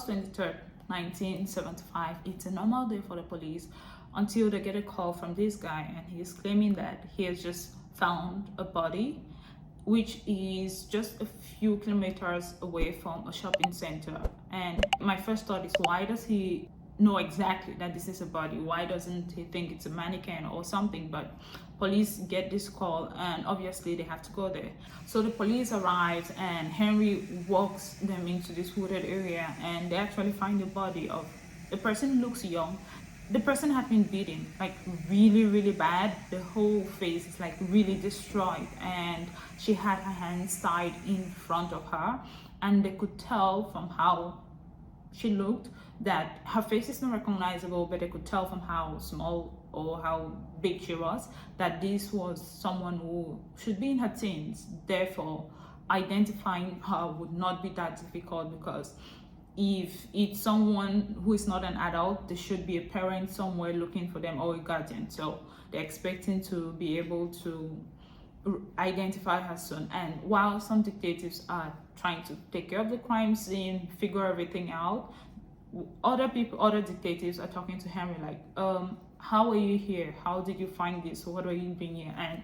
August 23rd, 1975, it's a normal day for the police until they get a call from this guy, and he's claiming that he has just found a body which is just a few kilometers away from a shopping center. And my first thought is, why does he know exactly that this is a body? Why doesn't he think it's a mannequin or something? But police get this call, and obviously they have to go there. So the police arrives, and Henry walks them into this wooded area, and they actually find the body of the person. Looks young. The person had been beaten like really bad. The whole face is like really destroyed, and she had her hands tied in front of her, and they could tell from how she looked that her face is not recognizable, but they could tell from how small or how big she was that this was someone who should be in her teens. Therefore, identifying her would not be that difficult, because if it's someone who is not an adult, there should be a parent somewhere looking for them, or a guardian. So they're expecting to be able to identify her soon. And while some detectives are trying to take care of the crime scene, figure everything out, other detectives are talking to Henry like, how are you here? How did you find this? What are you doing here? And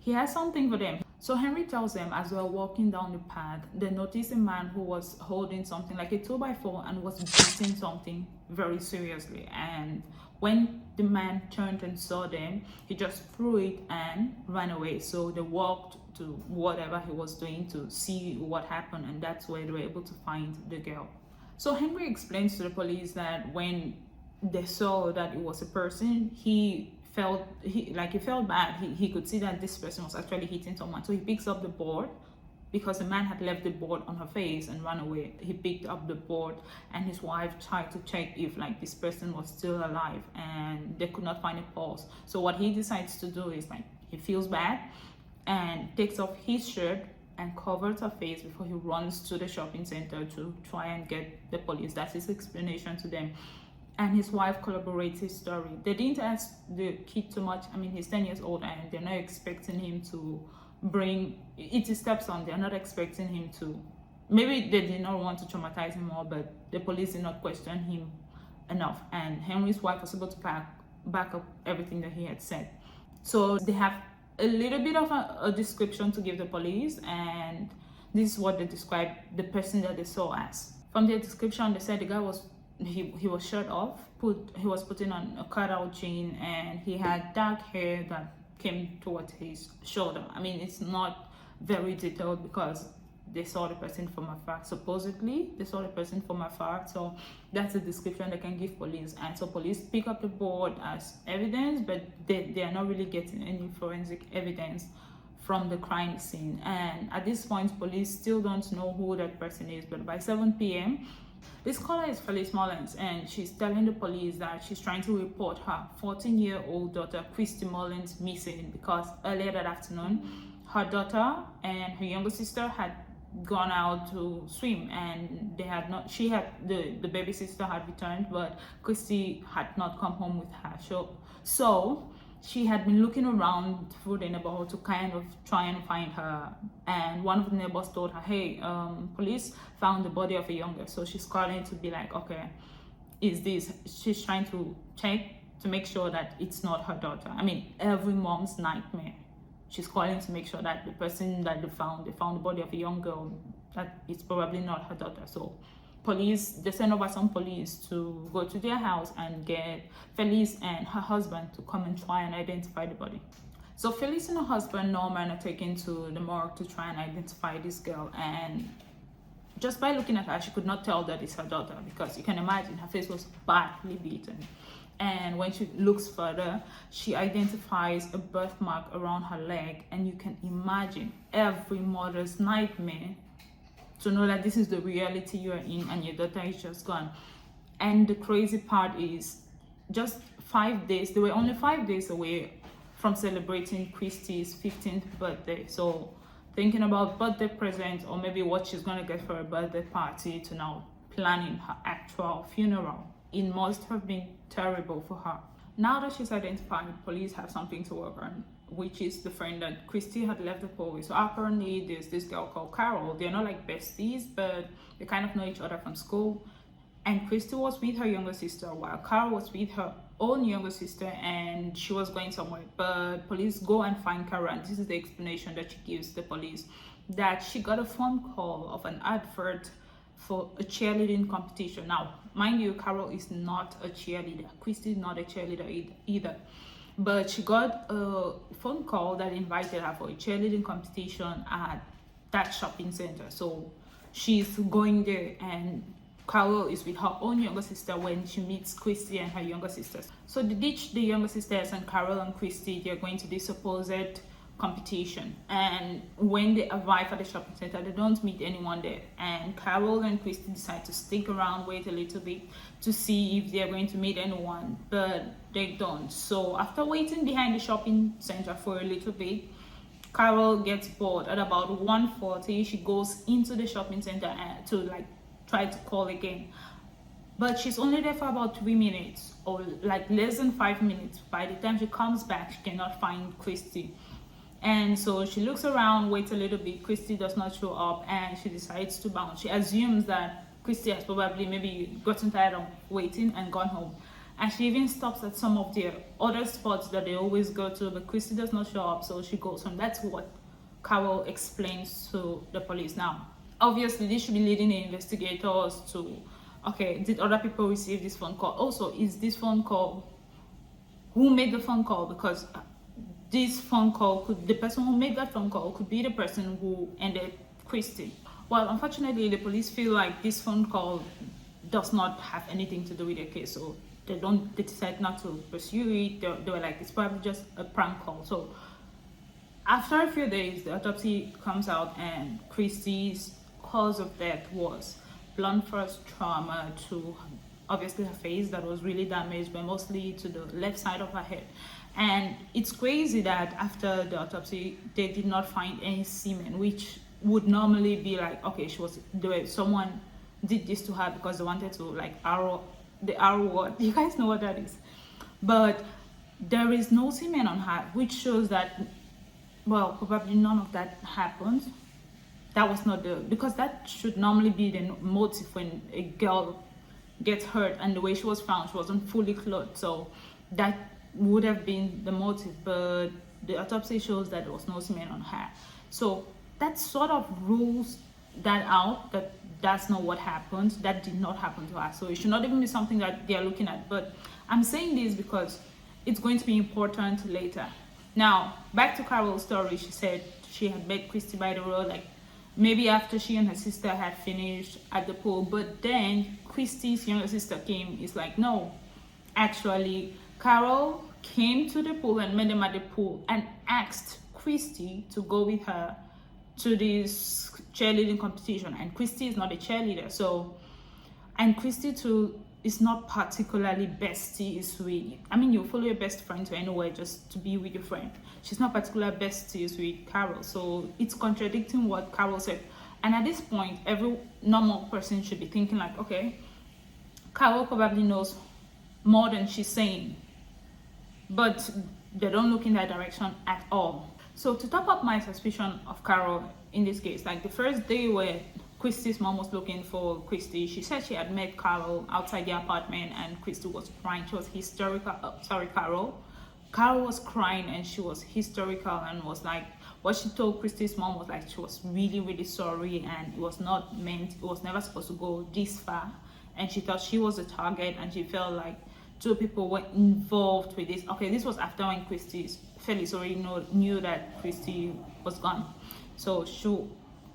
he has something for them. So Henry tells them, as they're walking down the path, they noticed a man who was holding something like a 2x4 and was beating something very seriously. And when the man turned and saw them, he just threw it and ran away. So they walked to whatever he was doing to see what happened, and that's where they were able to find the girl. So Henry explains to the police that when they saw that it was a person, he felt bad. He could see that this person was actually hitting someone. So he picks up the board, because the man had left the board on her face and run away. He picked up the board, and his wife tried to check if like this person was still alive, and they could not find a pulse. So what he decides to do is, like, he feels bad and takes off his shirt and covers her face before he runs to the shopping center to try and get the police. That's his explanation to them. And his wife corroborates his story. They didn't ask the kid too much. I mean, he's 10 years old, and they're not expecting him to it's his stepson. They're not expecting him to, maybe they did not want to traumatize him more, but the police did not question him enough. And Henry's wife was able to back up everything that he had said. So they have a little bit of a description to give the police, and this is what they describe the person that they saw as. From their description, they said the guy was he was shirt off, he was putting on a cutout jean, and he had dark hair that came towards his shoulder. I mean, it's not very detailed because they saw the person from afar. Supposedly they saw the person from afar, so that's the description they can give police. And so police pick up the board as evidence, but they are not really getting any forensic evidence from the crime scene. And at this point, police still don't know who that person is. But by 7 p.m, this caller is Christie Mullins, and she's telling the police that she's trying to report her 14-year-old daughter Christie Mullins missing, because earlier that afternoon her daughter and her younger sister had gone out to swim, and they had not the baby sister had returned, but Christie had not come home with her. So she had been looking around through the neighborhood to kind of try and find her, and one of the neighbors told her, hey, police found the body of a young girl. So she's calling to be like, okay, she's trying to check to make sure that it's not her daughter. I mean, every mom's nightmare. She's calling to make sure that the person that they found the body of a young girl, that it's probably not her daughter. So they send over some police to go to their house and get Felice and her husband to come and try and identify the body. So Felice and her husband Norman are taken to the morgue to try and identify this girl, and just by looking at her, she could not tell that it's her daughter, because you can imagine her face was badly beaten. And when she looks further, she identifies a birthmark around her leg, and you can imagine every mother's nightmare to know that this is the reality you are in and your daughter is just gone. And the crazy part is, just 5 days, they were only 5 days away from celebrating Christie's 15th birthday. So thinking about birthday presents, or maybe what she's gonna get for a birthday party, to now planning her actual funeral, it must have been terrible for her. Now that she's identified, police have something to work on, which is the friend that Christie had left the pool with. So apparently there's this girl called Carol. They're not like besties, but they kind of know each other from school. and Christie was with her younger sister while Carol was with her own younger sister, and she was going somewhere. But police go and find Carol, and this is the explanation that she gives the police, that she got a phone call of an advert for a cheerleading competition. Now, mind you, Carol is not a cheerleader. Christie is not a cheerleader either. But she got a phone call that invited her for a cheerleading competition at that shopping center. So she's going there, and Carol is with her own younger sister when she meets Christie and her younger sisters. So they ditch the younger sisters, and Carol and Christie, they're going to this supposed competition. And when they arrive at the shopping center, they don't meet anyone there. And Carol and Christie decide to stick around, wait a little bit to see if they're going to meet anyone, but they don't. So after waiting behind the shopping center for a little bit, Carol gets bored. At about 1:40, she goes into the shopping center to like try to call again, but she's only there for about 3 minutes, or like less than 5 minutes. By the time she comes back, she cannot find Christie, and so she looks around, waits a little bit. Christie does not show up, and she decides to bounce. She assumes that Christie has probably maybe gotten tired of waiting and gone home, and she even stops at some of the other spots that they always go to, but Christie does not show up, so she goes home. That's what Carol explains to the police. Now, obviously, this should be leading the investigators to, okay, did other people receive this phone call? Also, is this phone call, who made the phone call? Because this phone call the person who made that phone call could be the person who ended Christie. Well, unfortunately, the police feel like this phone call does not have anything to do with the case, so they decide not to pursue it. They were like, it's probably just a prank call. So after a few days, the autopsy comes out, and Christie's cause of death was blunt force trauma to obviously her face that was really damaged, but mostly to the left side of her head. And it's crazy that after the autopsy, they did not find any semen, which would normally be like, okay, someone did this to her because they wanted to like the arrow word. You guys know what that is. But there is no semen on her, which shows that, well, probably none of that happened. That was not because that should normally be the motive when a girl gets hurt, and the way she was found, she wasn't fully clothed, so that would have been the motive. But the autopsy shows that there was no semen on her, so that sort of rules that out, that that's not what happened. That did not happen to her, so it should not even be something that they are looking at. But I'm saying this because it's going to be important later. Now, back to Carol's story. She said she had met Christie by the road, like maybe after she and her sister had finished at the pool. But then Christie's younger sister came. It's like, no, actually, Carol came to the pool and met them at the pool and asked Christie to go with her to this cheerleading competition. And Christie is not a cheerleader, so, and Christie too is not particularly besties with, I mean, you follow your best friend to anywhere just to be with your friend. She's not particular besties with Carol, so it's contradicting what Carol said. And at this point, every normal person should be thinking like, okay, Carol probably knows more than she's saying, but they don't look in that direction at all. So to top up my suspicion of Carol in this case, like the first day where Christie's mom was looking for Christie, she said she had met Carol outside the apartment, and Christie was crying. She was hysterical. Carol was crying, and she was hysterical, and was like, what she told Christie's mom was like, she was really, really sorry, and it was not meant, it was never supposed to go this far, and she thought she was a target, and she felt like two people were involved with this. Okay, this was after when Christie's Felix already knew that Christie was gone. So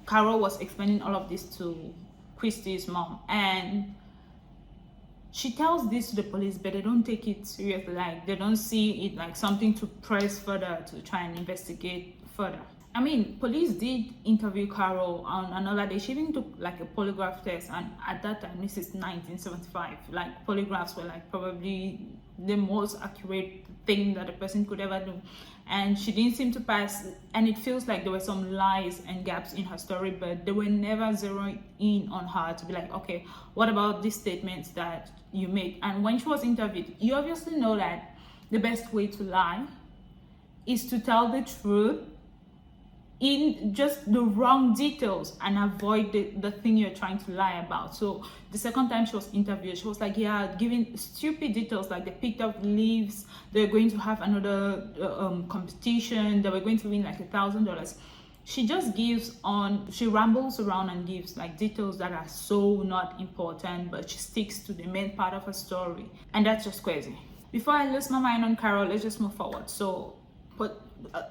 Carol was explaining all of this to Christie's mom, and she tells this to the police, but they don't take it seriously. Like, they don't see it like something to press further, to try and investigate further. I mean, police did interview Carol on another day. She even took like a polygraph test, and at that time, this is 1975, like polygraphs were like probably the most accurate thing that a person could ever do, and she didn't seem to pass. And it feels like there were some lies and gaps in her story, but they were never zeroing in on her to be like, okay, what about these statements that you made? And when she was interviewed, you obviously know that the best way to lie is to tell the truth in just the wrong details and avoid the thing you're trying to lie about. So the second time she was interviewed, she was like, yeah, giving stupid details, like they picked up leaves, they're going to have another competition, they were going to win like $1,000. She just she rambles around and gives like details that are so not important, but she sticks to the main part of her story, and that's just crazy. Before I lose my mind on Carol, let's just move forward. So, but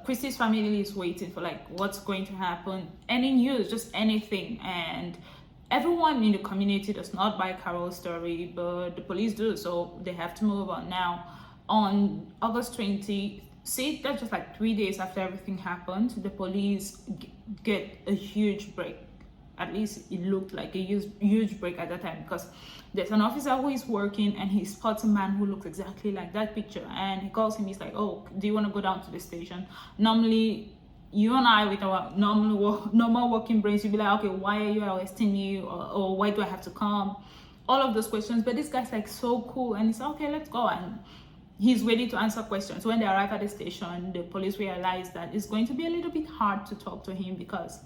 Christie's family is waiting for like what's going to happen, any news, just anything, and everyone in the community does not buy Carol's story, but the police do, so they have to move on. Now, on August 20, see, that's just like 3 days after everything happened, the police get a huge break. At least it looked like a huge break at that time, because there's an officer who is working and he spots a man who looks exactly like that picture, and he calls him. He's like, oh, do you want to go down to the station? Normally you and I, with our normal working brains, you'd be like, okay, why are you arresting me, or why do I have to come, all of those questions. But this guy's like so cool, and he's like, okay, let's go. And he's ready to answer questions. When they arrive at the station, the police realize that it's going to be a little bit hard to talk to him, because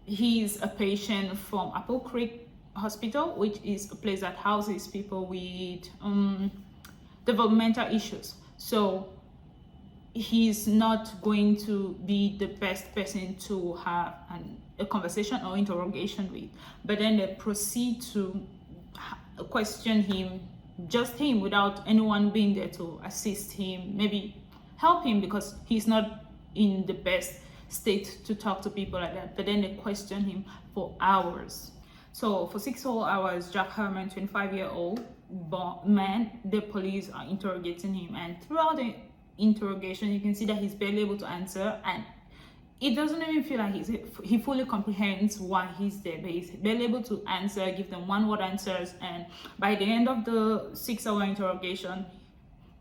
he's a patient from Apple Creek Hospital, which is a place that houses people with developmental issues. So he's not going to be the best person to have a conversation or interrogation with. But then they proceed to question him, just him, without anyone being there to assist him, maybe help him, because he's not in the best state to talk to people like that. But then they question him for hours. So for 6 whole hours, Jack Herman, 25-year-old man, the police are interrogating him, and throughout the interrogation you can see that he's barely able to answer, and it doesn't even feel like he fully comprehends why he's there, but he's barely able to answer, give them one-word answers. And by the end of the 6-hour interrogation,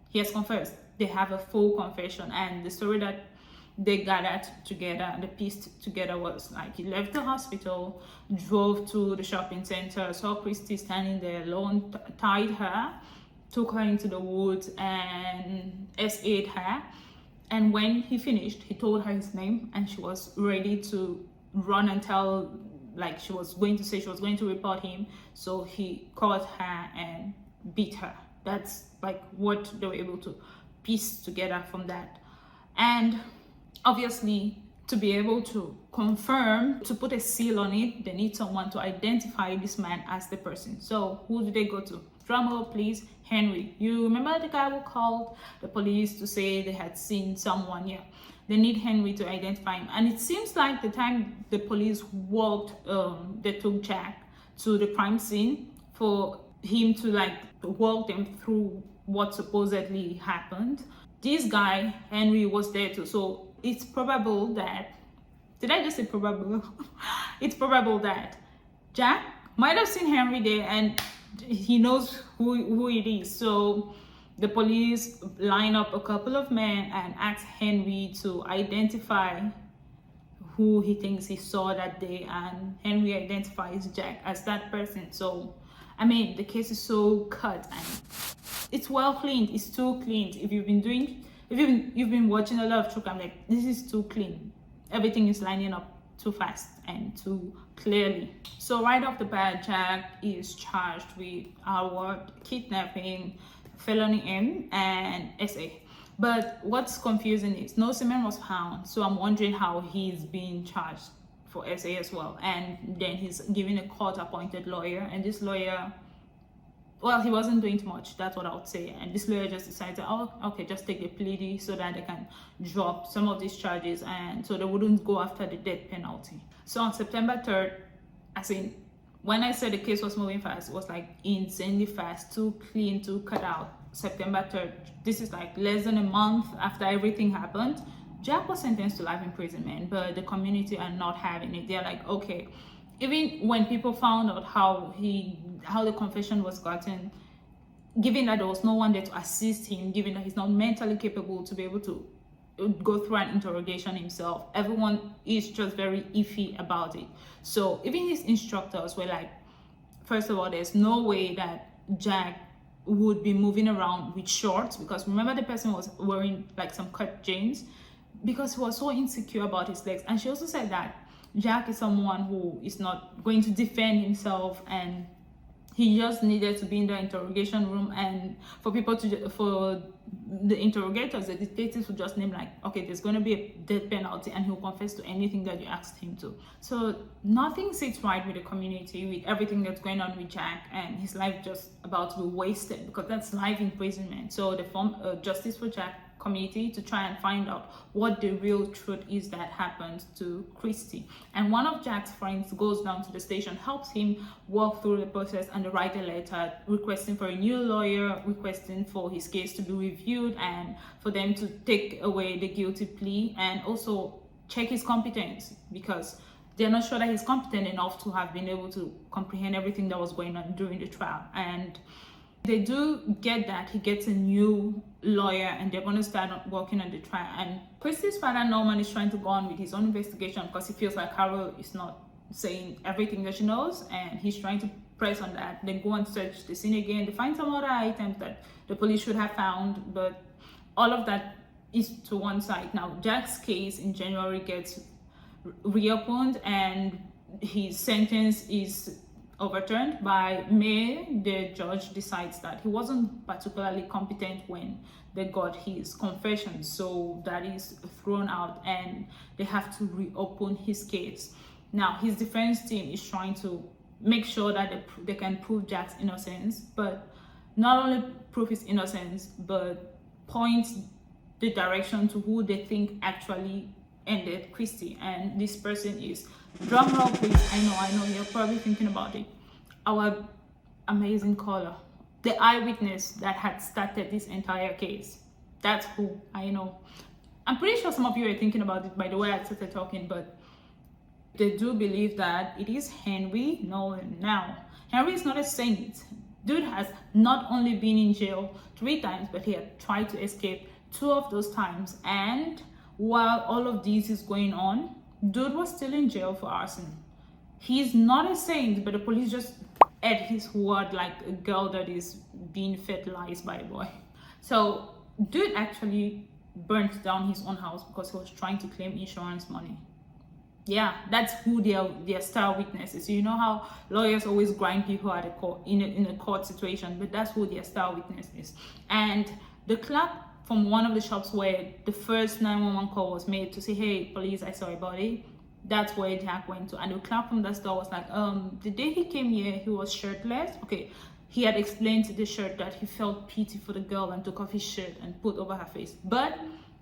he has confessed. They have a full confession, and the story that they gathered together, they pieced together, was like he left the hospital, drove to the shopping center, saw Christie standing there alone, tied her, took her into the woods and SA'd her. And when he finished, he told her his name, and she was ready to run and tell, like she was going to say she was going to report him. So he caught her and beat her. That's like what they were able to piece together from that. And obviously, to be able to confirm, to put a seal on it, they need someone to identify this man as the person. So who do they go to? Drum roll, please. Henry. You remember the guy who called the police to say they had seen someone? Yeah, they need Henry to identify him. And it seems like the time the police they took Jack to the crime scene for him to like walk them through what supposedly happened. This guy, Henry, was there too. So it's probable that, did I just say probable? It's probable that Jack might have seen Henry there, and he knows who it is. So the police line up a couple of men and ask Henry to identify who he thinks he saw that day, and Henry identifies Jack as that person. So I mean, the case is so cut and it's well cleaned. It's too clean. If you've been watching a lot of true crime, like, this is too clean. Everything is lining up too fast and too clearly. So right off the bat, Jack is charged with kidnapping, felony M, and SA. But what's confusing is no semen was found, so I'm wondering how he's being charged for SA as well. And then he's given a court-appointed lawyer, and this lawyer, well, he wasn't doing too much, that's what I would say. And this lawyer just decided, oh, okay, just take the plea deal so that they can drop some of these charges, and so they wouldn't go after the death penalty. So on September 3rd, when I said the case was moving fast, it was like insanely fast, too clean, too cut out. September 3rd, this is like less than a month after everything happened, Jack was sentenced to life imprisonment, but the community are not having it. They're like, okay, even when people found out how the confession was gotten, given that there was no one there to assist him, given that he's not mentally capable to be able to go through an interrogation himself, everyone is just very iffy about it. So even his instructors were like, first of all, there's no way that Jack would be moving around with shorts, because remember the person was wearing like some cut jeans. because he was so insecure about his legs. And she also said that Jack is someone who is not going to defend himself, and he just needed to be in the interrogation room, and for the interrogators, the detectives would just name like, okay, there's going to be a death penalty, and he'll confess to anything that you asked him to. So nothing sits right with the community, with everything that's going on with Jack, and his life just about to be wasted, because that's life imprisonment. So they formed a Justice for Jack committee to try and find out what the real truth is that happened to Christie. And one of Jack's friends goes down to the station, helps him walk through the process, and they write a letter requesting for a new lawyer, requesting for his case to be reviewed, and for them to take away the guilty plea, and also check his competence, because they're not sure that he's competent enough to have been able to comprehend everything that was going on during the trial. And they do get that he gets a new lawyer, and they're going to start working on the trial. And Christie's father, Norman, is trying to go on with his own investigation because he feels like Carol is not saying everything that she knows, and he's trying to press on that. They go and search the scene again. They find some other items that the police should have found, but all of that is to one side. Now, Jack's case in January gets reopened, and his sentence is overturned. By May, the judge decides that he wasn't particularly competent when they got his confession, so that is thrown out, and they have to reopen his case. Now, his defense team is trying to make sure that they can prove Jack's innocence, but not only prove his innocence, but point the direction to who they think actually ended Christie. And this person is, drum roll please, I know you're probably thinking about it, our amazing caller, the eyewitness that had started this entire case. That's who I know. I'm pretty sure some of you are thinking about it by the way I started talking, but they do believe that it is Henry Nolan. Now, Henry is not a saint. Dude has not only been in jail 3 times, but he had tried to escape 2 of those times. And while all of this is going on, dude was still in jail for arson. He's not a saint, but the police just ate his word like a girl that is being fertilized by a boy. So dude actually burnt down his own house because he was trying to claim insurance money. Yeah, that's who their star witness is. You know how lawyers always grind people at a court in a court situation, but that's who their star witness is. And the clerk from one of the shops where the first 911 call was made to say, hey police, I saw a body, that's where Jack went to. And the clerk from the store was like, the day he came here he was shirtless. Okay, he had explained to the shirt that he felt pity for the girl and took off his shirt and put over her face, but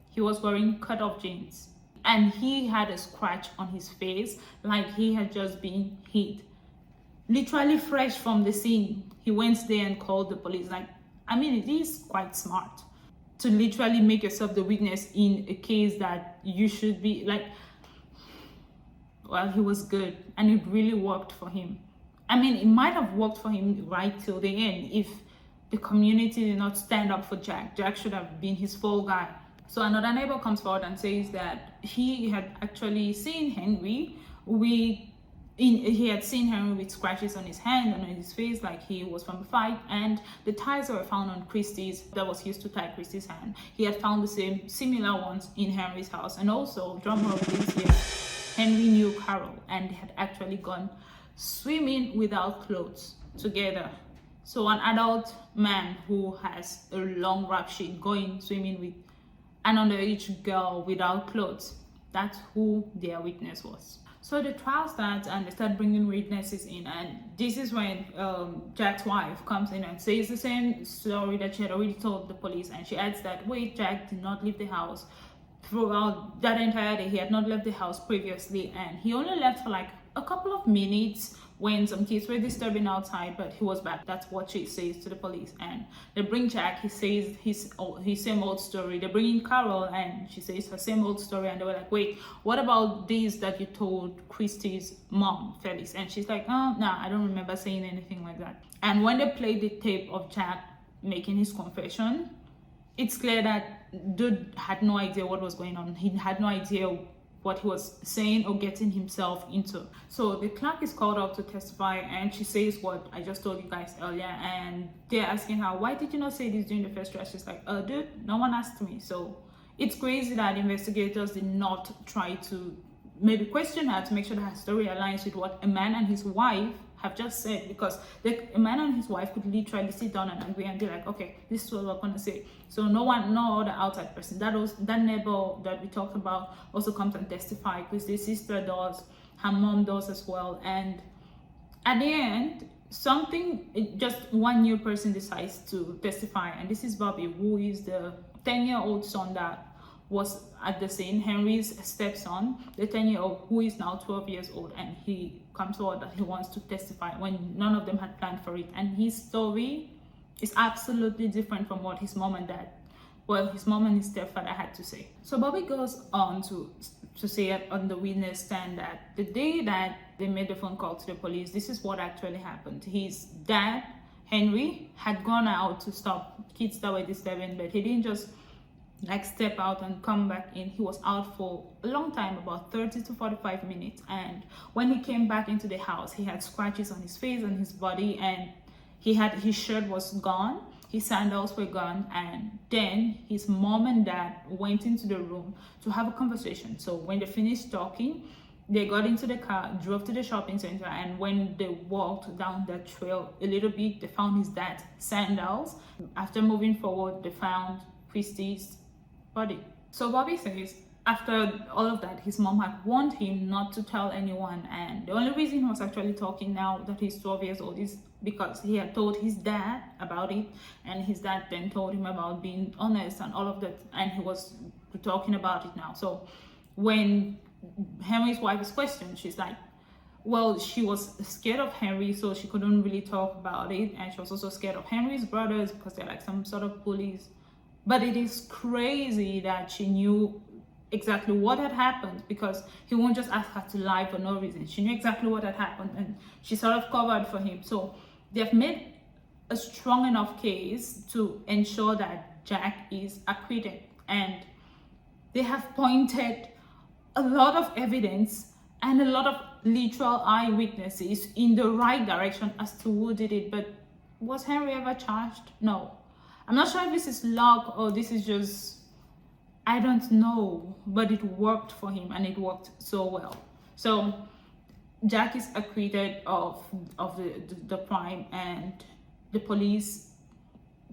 he was wearing cut off jeans, and he had a scratch on his face like he had just been hit, literally fresh from the scene. He went there and called the police. Like, I mean, it is quite smart to literally make yourself the witness in a case that you should be like, well, he was good, and it really worked for him. I mean, it might have worked for him right till the end if the community did not stand up for Jack. Jack should have been his fall guy. So another neighbor comes forward and says that he had actually seen Henry he had seen Henry with scratches on his hand and on his face like he was from a fight, and the ties that were found on Christie's that was used to tie Christie's hand, he had found the same similar ones in Henry's house. And also, drum roll please, here, Henry knew Carol, and they had actually gone swimming without clothes together. So an adult man who has a long rap sheet going swimming with an underage girl without clothes, that's who their witness was. So the trial starts, and they start bringing witnesses in, and this is when Jack's wife comes in and says the same story that she had already told the police, and she adds that, wait, Jack did not leave the house throughout that entire day. He had not left the house previously, and he only left for like a couple of minutes when some kids were disturbing outside, but he was back. That's what she says to the police. And they bring Jack, he says his same old story. They bring in Carol, and she says her same old story, and they were like, wait, what about this that you told Christie's mom, Phyllis? And she's like, oh, no, I don't remember saying anything like that. And when they played the tape of Jack making his confession, it's clear that dude had no idea what was going on. He had no idea what he was saying or getting himself into. So the clerk is called up to testify, and she says what I just told you guys earlier, and they're asking her, why did you not say this during the first trial? She's like, dude, no one asked me. So It's crazy that investigators did not try to maybe question her to make sure that her story aligns with what a man and his wife have just said, because a man and his wife could literally sit down and agree and be like, okay, this is what we're gonna say. So no other outside person. That neighbor that we talked about also comes and testify, because the sister does, her mom does as well. And at the end, just one new person decides to testify, and this is Bobby, who is the 10-year-old son that was at the scene, Henry's stepson, the 10-year-old who is now 12 years old, and he comes forward that he wants to testify when none of them had planned for it. And his story is absolutely different from what his mom and his stepfather had to say. So Bobby goes on to say on the witness stand that the day that they made the phone call to the police, this is what actually happened. His dad, Henry, had gone out to stop kids that were disturbing, but he didn't just step out and come back in. He was out for a long time, about 30 to 45 minutes. And when he came back into the house, he had scratches on his face and his body, and his shirt was gone, his sandals were gone. And then his mom and dad went into the room to have a conversation. So when they finished talking, they got into the car, drove to the shopping center, and when they walked down the trail a little bit, they found his dad's sandals. After moving forward, they found Christie's body. So Bobby says after all of that, his mom had warned him not to tell anyone, and the only reason he was actually talking now that he's 12 years old is because he had told his dad about it, and his dad then told him about being honest and all of that, and he was talking about it now. So when Henry's wife is questioned, she's like, well, she was scared of Henry, so she couldn't really talk about it, and she was also scared of Henry's brothers because they're like some sort of bullies. But it is crazy that she knew exactly what had happened, because he won't just ask her to lie for no reason. She knew exactly what had happened, and she sort of covered for him. So they've made a strong enough case to ensure that Jack is acquitted, and they have pointed a lot of evidence and a lot of literal eyewitnesses in the right direction as to who did it. But was Henry ever charged? No. I'm not sure if this is luck or this is just, I don't know, but it worked for him, and it worked so well. So Jack is acquitted of the crime, and the police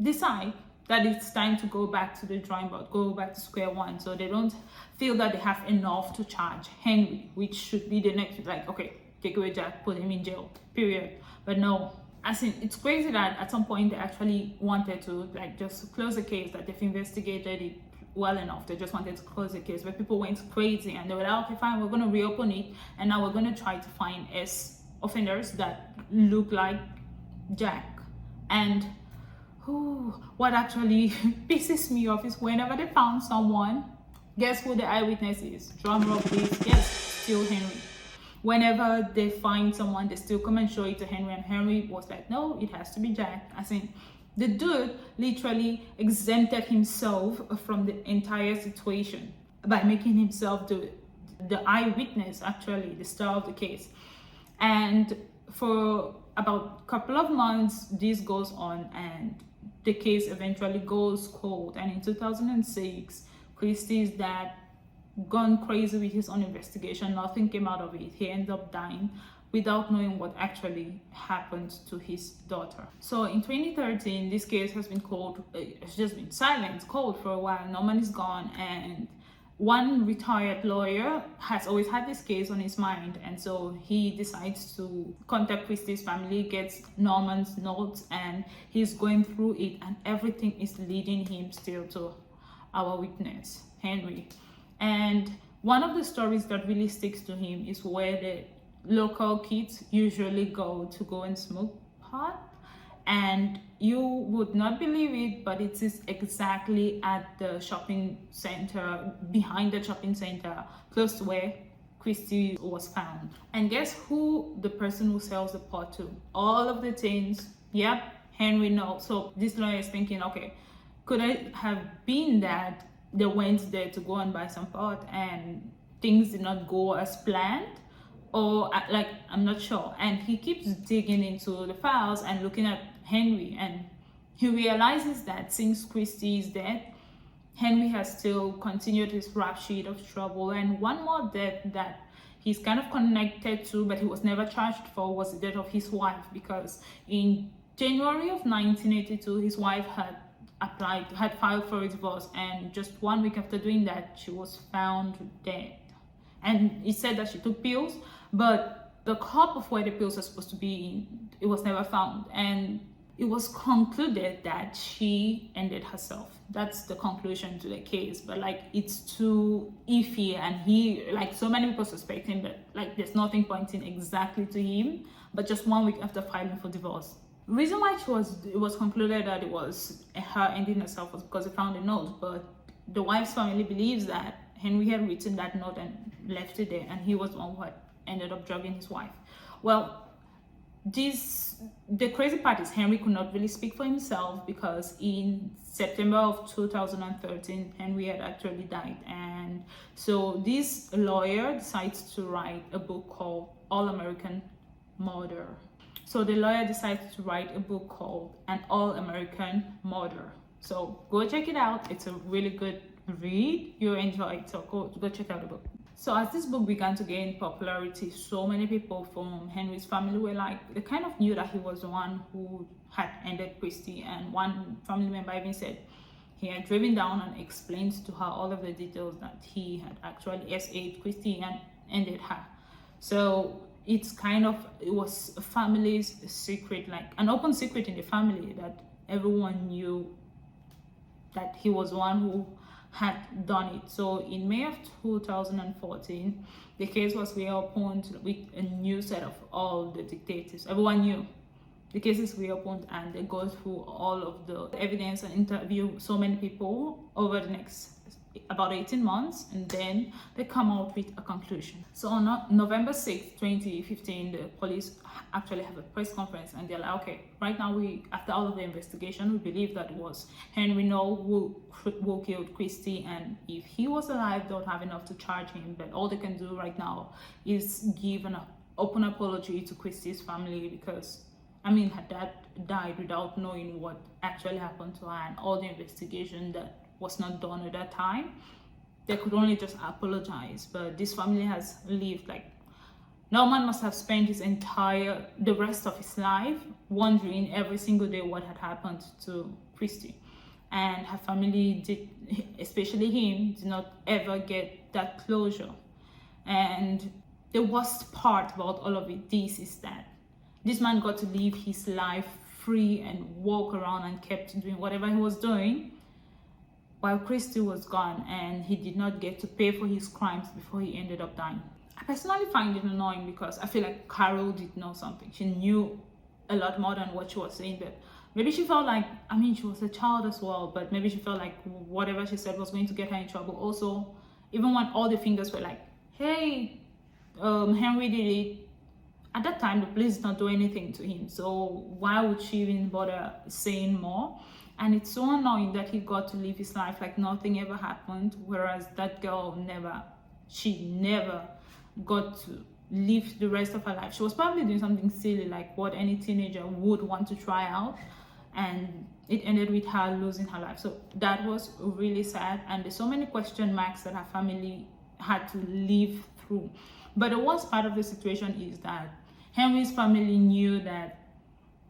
decide that it's time to go back to the drawing board, go back to square one. So they don't feel that they have enough to charge Henry, which should be the next, okay, take away Jack, put him in jail, period. But no. It's crazy that at some point they actually wanted to just close the case, that they've investigated it well enough. They just wanted to close the case, but people went crazy and they were like, okay, fine, we're going to reopen it, and now we're going to try to find offenders that look like Jack. And what actually pisses me off is whenever they found someone, guess who the eyewitness is? Drum roll, please. Yes, still Henry. Whenever they find someone, they still come and show it to Henry, and Henry was like, no, it has to be Jack. The dude literally exempted himself from the entire situation by making himself the eyewitness, actually, the star of the case. And for about a couple of months, this goes on, and the case eventually goes cold. And in 2006, Christie's dad gone crazy with his own investigation. Nothing came out of it. He ended up dying without knowing what actually happened to his daughter. So in 2013, this case has been cold. It's just been silent, cold for a while. Norman is gone, and one retired lawyer has always had this case on his mind, and so he decides to contact Christie's family, gets Norman's notes, and he's going through it, and everything is leading him still to our witness, Henry. And one of the stories that really sticks to him is where the local kids usually go and smoke pot. And you would not believe it, but it is exactly at the shopping center, behind the shopping center, close to where Christie was found. And guess who the person who sells the pot to? All of the teens. Yep, Henry knows. So this lawyer is thinking, okay, could it have been that they went there to go and buy some pot and things did not go as planned? Or I'm not sure. And he keeps digging into the files and looking at Henry, and he realizes that since Christie is dead, Henry has still continued his rap sheet of trouble, and one more death that he's kind of connected to but he was never charged for was the death of his wife, because in January of 1982 his wife had filed for a divorce, and just 1 week after doing that she was found dead. And it said that she took pills, but the cup of where the pills are supposed to be in, it was never found, and it was concluded that she ended herself. That's the conclusion to the case, but like it's too iffy, and he, like, so many people suspect him, but like there's nothing pointing exactly to him. But just 1 week after filing for divorce, reason why it was concluded that it was her ending herself was because they found a note, but the wife's family believes that Henry had written that note and left it there, and he was the one who had ended up drugging his wife. Well, the crazy part is Henry could not really speak for himself, because in September of 2013 Henry had actually died, and so this lawyer decides to write a book called All American Murder. So the lawyer decides to write a book called An All American Murder. So go check it out. It's a really good read. You'll enjoy it. So go check out the book. So as this book began to gain popularity, so many people from Henry's family were like, they kind of knew that he was the one who had ended Christie, and one family member even said he had driven down and explained to her all of the details that he had actually SA'd Christie and ended her. So it was a family's secret, like an open secret in the family, that everyone knew that he was the one who had done it. So in May of 2014, the case was reopened with a new set of all the detectives. Everyone knew the case is reopened, and they go through all of the evidence and interview so many people over the next about 18 months, and then they come out with a conclusion. So on November 6th, 2015, the police actually have a press conference, and they're like, okay, right now after all of the investigation, we believe that it was Henry who killed Christie, and if he was alive, they don't have enough to charge him, but all they can do right now is give an open apology to Christie's family, because her dad died without knowing what actually happened to her, and all the investigation that was not done at that time, they could only just apologize. But this family has lived, like, Norman must have spent the rest of his life wondering every single day what had happened to Christie, and her family especially him, did not ever get that closure. And the worst part about all of this is that this man got to live his life free and walk around and kept doing whatever he was doing, while Christie was gone, and he did not get to pay for his crimes before he ended up dying. I personally find it annoying, because I feel like Carol did know something. She knew a lot more than what she was saying, but maybe she felt like, she was a child as well, but maybe she felt like whatever she said was going to get her in trouble. Also, even when all the fingers were like, hey, Henry did it, at that time the police did not do anything to him, so why would she even bother saying more? And it's so annoying that he got to live his life like nothing ever happened, whereas that girl never got to live the rest of her life. She was probably doing something silly, like what any teenager would want to try out, and it ended with her losing her life. So that was really sad, and there's so many question marks that her family had to live through. But the worst part of the situation is that Henry's family knew that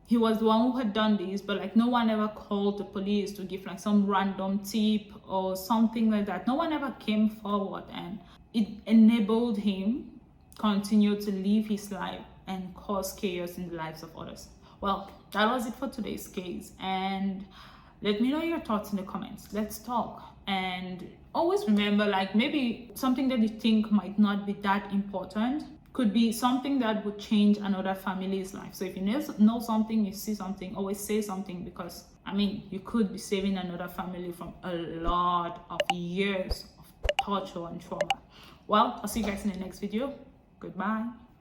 he was the one who had done this, but like no one ever called the police to give like some random tip or something like that. No one ever came forward, and it enabled him continue to live his life and cause chaos in the lives of others. Well, that was it for today's case, and let me know your thoughts in the comments. Let's talk. And always remember, like, maybe something that you think might not be that important could be something that would change another family's life. So if you know something, you see something, always say something, because you could be saving another family from a lot of years of torture and trauma. Well, I'll see you guys in the next video. Goodbye.